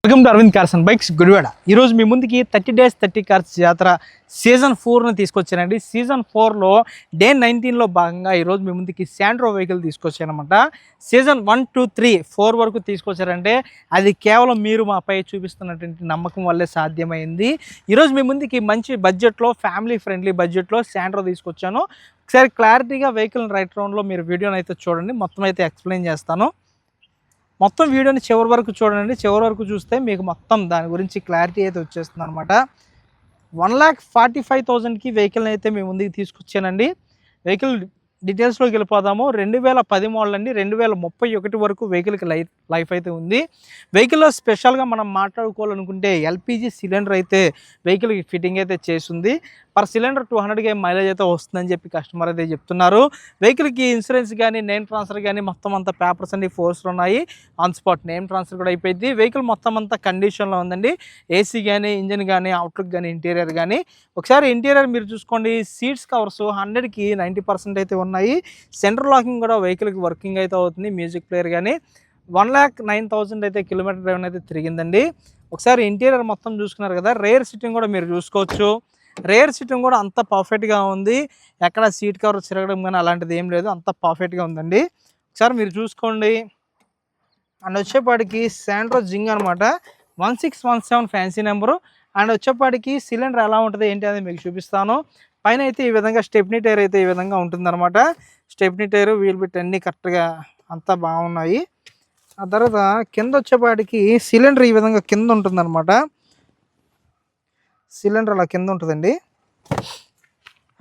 Welcome to Aravind cars and bikes Gudivada. ఈరోజు మీ ముందుకి 30 days 30 కార్స్ జాతర సీజన్ 4ను తీసుకొచ్చానండి. సీజన్ 4లో డే 19లో భాగంగా ఈరోజు మీ ముందుకి శాంట్రో వెహికల్ తీసుకొచ్చానమాట. సీజన్ 1, 2, 3, 4 వరకు తీసుకొచ్చారంటే అది కేవలం మీరు మాపై చూపిస్తున్నటువంటి నమ్మకం వల్లే సాధ్యమైంది. ఈరోజు మీ ముందుకి మంచి బడ్జెట్లో, ఫ్యామిలీ ఫ్రెండ్లీ బడ్జెట్లో శాంట్రో తీసుకొచ్చాను. ఒకసారి క్లారిటీగా వెహికల్ రైట్ రౌండ్లో మీరు వీడియోని అయితే చూడండి, మొత్తం అయితే ఎక్స్ప్లెయిన్ చేస్తాను. మొత్తం వీడియోని చివరి వరకు చూడండి. చివరి వరకు చూస్తే మీకు మొత్తం దాని గురించి క్లారిటీ అయితే వచ్చేస్తుంది అనమాట. 1,45,000కి వెహికల్ని అయితే మేము ముందుకు తీసుకొచ్చానండి. వెహికల్ డీటెయిల్స్లోకి వెళ్ళిపోదాము. 2010 మోడల్ అండి. 2031 వరకు వెహికల్కి లైఫ్ అయితే ఉంది. వెహికల్లో స్పెషల్గా మనం మాట్లాడుకోవాలనుకుంటే ఎల్పిజి సిలిండర్ అయితే వెహికల్కి ఫిట్టింగ్ అయితే చేస్తుంది. పర్ సిలిండర్ 200 మైలేజ్ అయితే వస్తుందని చెప్పి కస్టమర్ అయితే చెప్తున్నారు. వెహికల్కి ఇన్సూరెన్స్ కానీ, నేమ్ ట్రాన్స్ఫర్ కానీ మొత్తం అంతా పేపర్స్ అన్ని ఫోర్స్లో ఉన్నాయి. ఆన్ స్పాట్ నేమ్ ట్రాన్స్ఫర్ కూడా అయిపోయింది. వెహికల్ మొత్తం అంతా కండిషన్లో ఉందండి. ఏసీ కానీ, ఇంజిన్ కానీ, అవుట్లుక్ కానీ, ఇంటీరియర్ కానీ. ఒకసారి ఇంటీరియర్ మీరు చూసుకోండి. సీట్స్ కవర్స్ 100కి 90% అయితే ఉన్నాయి. సెంటర్ లాకింగ్ కూడా వెహికల్కి వర్కింగ్ అయితే అవుతుంది. మ్యూజిక్ ప్లేయర్ కానీ 1,09,000 అయితే కిలోమీటర్ డ్రైవ్ అయితే తిరిగిందండి. ఒకసారి ఇంటీరియర్ మొత్తం చూసుకున్నారు కదా. రేర్ సిట్టింగ్ కూడా మీరు చూసుకోవచ్చు. రేర్ సిట్టింగ్ కూడా అంత పర్ఫెక్ట్గా ఉంది. ఎక్కడ సీట్ కవర్ తిరగడం కానీ అలాంటిది ఏం లేదు, అంత పర్ఫెక్ట్గా ఉందండి. ఒకసారి మీరు చూసుకోండి. అండ్ వచ్చేపాటికి శాంట్రో జింగ్ అనమాట. 1617 ఫ్యాన్సీ నెంబరు. అండ్ వచ్చేపాటికి సిలిండర్ ఎలా ఉంటుంది ఏంటి అనేది మీకు చూపిస్తాను. పైన అయితే ఈ విధంగా స్టెప్నీ టైర్ అయితే ఈ విధంగా ఉంటుందన్నమాట. స్టెప్నీ టైరు, వీల్ బిట్ అన్నీ కరెక్ట్గా అంతా బాగున్నాయి. ఆ తర్వాత కింద వచ్చేపాటికి సిలిండర్ ఈ విధంగా కింద ఉంటుందన్నమాట. సిలిండర్ అలా కింద ఉంటుందండి.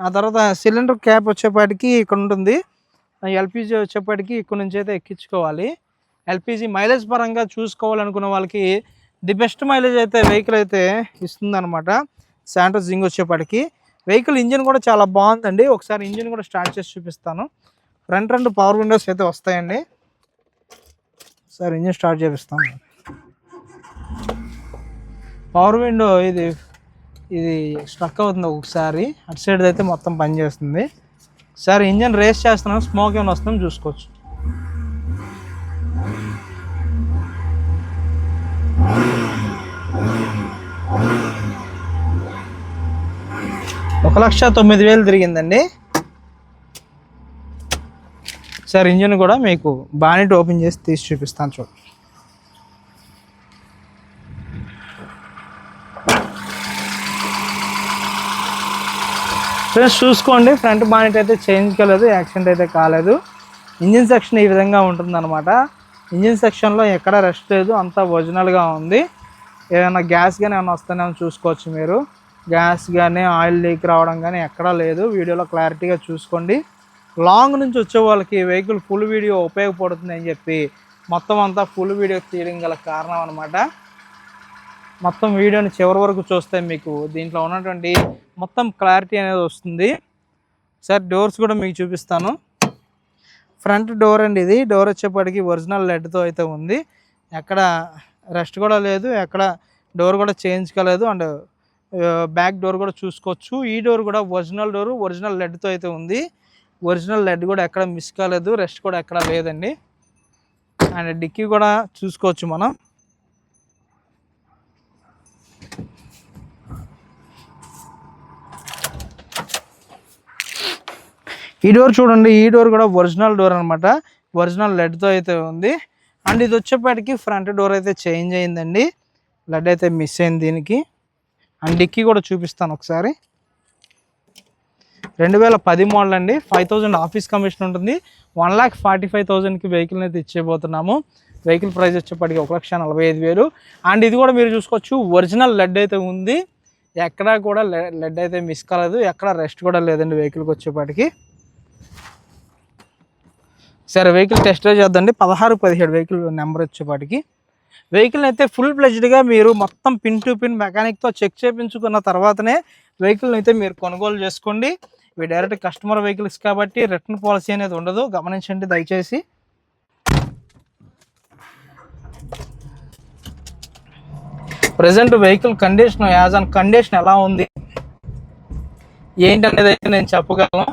ఆ తర్వాత సిలిండర్ క్యాప్ వచ్చేపాటికి ఇక్కడ ఉంటుంది. ఎల్పిజి వచ్చేపాటికి ఇక్కడ నుంచి అయితే ఎక్కించుకోవాలి. ఎల్పిజి మైలేజ్ పరంగా చూసుకోవాలనుకున్న వాళ్ళకి ది బెస్ట్ మైలేజ్ అయితే వెహికల్ అయితే ఇస్తుందన్నమాట శాంట్రో జింగ్ వచ్చేపాటికి. వెహికల్ ఇంజిన్ కూడా చాలా బాగుందండి. ఒకసారి ఇంజిన్ కూడా స్టార్ట్ చేసి చూపిస్తాను. ఫ్రంట్ 2 పవర్ విండోస్ అయితే వస్తాయండి. సార్ ఇంజిన్ స్టార్ట్ చేపిస్తాను. పవర్ విండో ఇది స్ట్రక్ అవుతుంది ఒకసారి. అటు సైడ్ అయితే మొత్తం పనిచేస్తుంది. సార్ ఇంజిన్ రేస్ చేస్తున్నాం, స్మోక్ ఏమైనా వస్తుందని చూసుకోవచ్చు. ఒక 1,09,000 తిరిగిందండి. సార్ ఇంజిన్ కూడా మీకు బానెట్ ఓపెన్ చేసి తీసి చూపిస్తాను చూడండి. ఫ్రెండ్స్ చూసుకోండి, ఫ్రంట్ బానెట్ అయితే చేంజ్ కాలేదు, యాక్సిడెంట్ అయితే కాలేదు. ఇంజిన్ సెక్షన్ ఈ విధంగా ఉంటుందన్నమాట. ఇంజిన్ సెక్షన్లో ఎక్కడ రెస్ట్ లేదు, అంతా ఒరిజినల్గా ఉంది. ఏదైనా గ్యాస్ కానీ ఏమైనా వస్తుందేమో చూసుకోవచ్చు మీరు. గ్యాస్ కానీ ఆయిల్ లీక్ రావడం కానీ ఎక్కడా లేదు. వీడియోలో క్లారిటీగా చూసుకోండి. లాంగ్ నుంచి వచ్చే వాళ్ళకి వెహికల్ ఫుల్ వీడియో ఉపయోగపడుతుంది అని చెప్పి మొత్తం అంతా ఫుల్ వీడియో తీయడం గల కారణం అనమాట. మొత్తం వీడియోని చివరి వరకు చూస్తే మీకు దీంట్లో ఉన్నటువంటి మొత్తం క్లారిటీ అనేది వస్తుంది. సార్ డోర్స్ కూడా మీకు చూపిస్తాను. ఫ్రంట్ డోర్ అండి ఇది. డోర్ వచ్చేప్పటికి ఒరిజినల్ లెడ్తో అయితే ఉంది. ఎక్కడ రెస్ట్ కూడా లేదు, ఎక్కడ డోర్ కూడా చేంజ్ కాలేదు. అండ్ బ్యాక్ డోర్ కూడా చూసుకోవచ్చు. ఈ డోర్ కూడా ఒరిజినల్ డోరు, ఒరిజినల్ లెడ్తో అయితే ఉంది. ఒరిజినల్ లెడ్ కూడా ఎక్కడ మిస్ కాలేదు, రెస్ట్ కూడా ఎక్కడ లేదండి. అండ్ డిక్కీ కూడా చూసుకోవచ్చు మనం. ఈ డోర్ చూడండి, ఈ డోర్ కూడా ఒరిజినల్ డోర్ అనమాట. ఒరిజినల్ లెడ్తో అయితే ఉంది. అండ్ ఇది వచ్చేప్పటికి ఫ్రంట్ డోర్ అయితే చేంజ్ అయిందండి. లెడ్ అయితే మిస్ అయింది దీనికి. అండ్ డిక్కీ కూడా చూపిస్తాను ఒకసారి. 2010 మోడల్ అండి. 5,000 ఆఫీస్ కమిషన్ ఉంటుంది. 1,45,000కి వెహికల్ని అయితే ఇచ్చేయబోతున్నాము. వెహికల్ ప్రైస్ వచ్చేప్పటికి 1,45,000. అండ్ ఇది కూడా మీరు చూసుకోవచ్చు, ఒరిజినల్ లెడ్ అయితే ఉంది. ఎక్కడా కూడా లెడ్ అయితే మిస్ కాలేదు, ఎక్కడ రెస్ట్ కూడా లేదండి వెహికల్కి వచ్చేప్పటికి. సరే వెహికల్ టెస్ట్ డ్రైవ్ చేద్దండి. 16-17 వెహికల్ నెంబర్ వచ్చేపాటికి. వెహికల్ అయితే ఫుల్ ప్లెజ్డ్గా మీరు మొత్తం పిన్ టు పిన్ మెకానిక్తో చెక్ చేయించుకున్న తర్వాతనే వెహికల్ని అయితే మీరు కొనుగోలు చేసుకోండి. ఇవి డైరెక్ట్ కస్టమర్ వెహికల్స్ కాబట్టి రిటర్న్ పాలసీ అనేది ఉండదు, గమనించండి దయచేసి. Present vehicle condition, as on condition ఎలా ఉంది ఏంటి అనేది అయితే నేను చెప్పగలను.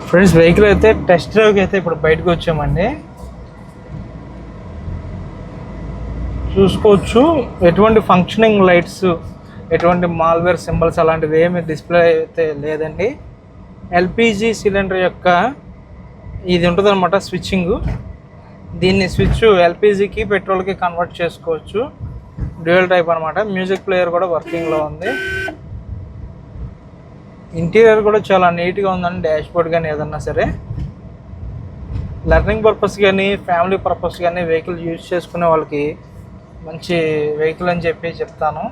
ఫ్రెండ్స్ వెహికల్ అయితే టెస్ట్ డ్రైవ్కి అయితే ఇప్పుడు బయటకు వచ్చామండి. చూసుకోవచ్చు ఎటువంటి ఫంక్షనింగ్ లైట్స్, ఎటువంటి మాల్వేర్ సింబల్స్ అలాంటివి ఏమి డిస్ప్లే అయితే లేదండి. ఎల్పిజి సిలిండర్ యొక్క ఇది ఉంటుంది అనమాట స్విచ్చింగ్. దీన్ని స్విచ్ ఎల్పిజికి పెట్రోల్కి కన్వర్ట్ చేసుకోవచ్చు. డ్యూయల్ టైప్ అనమాట. మ్యూజిక్ ప్లేయర్ కూడా వర్కింగ్లో ఉంది. ఇంటీరియర్ కూడా చాలా నీట్గా ఉందండి. డాష్ బోర్డ్ కానీ ఏదన్నా సరే లెర్నింగ్ పర్పస్ కానీ ఫ్యామిలీ పర్పస్ కానీ వెహికల్ యూజ్ చేసుకునే వాళ్ళకి మంచి వెహికల్ అని చెప్పి చెప్తాను.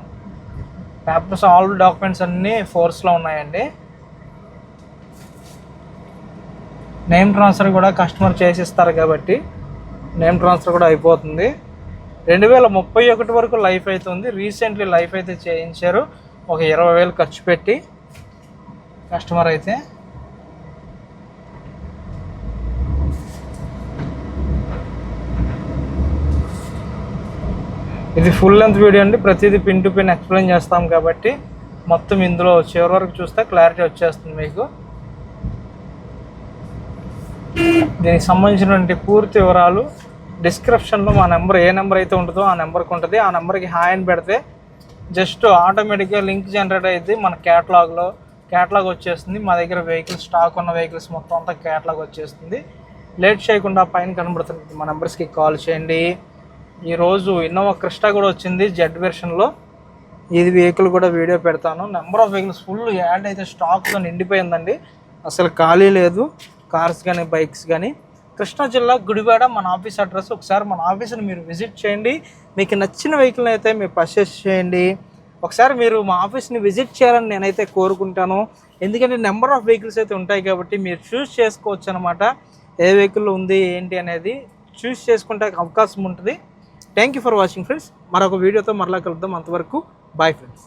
పేపర్స్ ఆల్ డాక్యుమెంట్స్ అన్నీ ఫోర్స్లో ఉన్నాయండి. నేమ్ ట్రాన్స్ఫర్ కూడా కస్టమర్ చేసిస్తారు కాబట్టి నేమ్ ట్రాన్స్ఫర్ కూడా అయిపోతుంది. 2031 వరకు లైఫ్ అవుతుంది. రీసెంట్లీ లైఫ్ అయితే చేయించారు ఒక 20,000 ఖర్చు పెట్టి కస్టమర్ అయితే. ఇది ఫుల్ లెంత్ వీడియో అండి. ప్రతిదీ పిన్ టు పిన్ ఎక్స్ప్లెయిన్ చేస్తాం కాబట్టి మొత్తం ఇందులో చివరి వరకు చూస్తే క్లారిటీ వచ్చేస్తుంది మీకు. దీనికి సంబంధించినటువంటి పూర్తి వివరాలు డిస్క్రిప్షన్లో మా నెంబర్ ఏ నెంబర్ అయితే ఉంటుందో ఆ నెంబర్కి ఉంటుంది. ఆ నెంబర్కి హాయ్ అని పెడితే జస్ట్ ఆటోమేటిక్గా లింక్ జనరేట్ అయ్యింది. మన క్యాటలాగ్ వచ్చేస్తుంది. మా దగ్గర వెహికల్స్ స్టాక్ ఉన్న వెహికల్స్ మొత్తం అంతా క్యాటలాగ్ వచ్చేస్తుంది. లేట్ చేయకుండా పైన కనబడుతుంది మా నెంబర్స్కి కాల్ చేయండి. ఈరోజు ఇన్నోవా క్రిస్టా కూడా వచ్చింది జెడ్ వెర్షన్లో. ఇది వెహికల్ కూడా వీడియో పెడతాను. Number of vehicles full add అయితే స్టాక్తో నిండిపోయిందండి. అసలు ఖాళీ లేదు. కార్స్ కానీ బైక్స్ కానీ. కృష్ణా జిల్లా గుడివాడ మన ఆఫీస్ అడ్రస్. ఒకసారి మన ఆఫీస్ని మీరు విజిట్ చేయండి. మీకు నచ్చిన వెహికల్ అయితే మీరు పర్చేస్ చేయండి. ఒకసారి మీరు మా ఆఫీస్ని విజిట్ చేయాలని నేనైతే కోరుకుంటాను. ఎందుకంటే నెంబర్ ఆఫ్ వెహికల్స్ అయితే ఉంటాయి కాబట్టి మీరు చూస్ చేసుకోవచ్చు అనమాట. ఏ వెహికల్ ఉంది ఏంటి అనేది చూస్ చేసుకుంటే అవకాశం ఉంటుంది. Thank you for watching friends. మరొక వీడియోతో మరలా కలుద్దాం. అంతవరకు బాయ్ ఫ్రెండ్స్.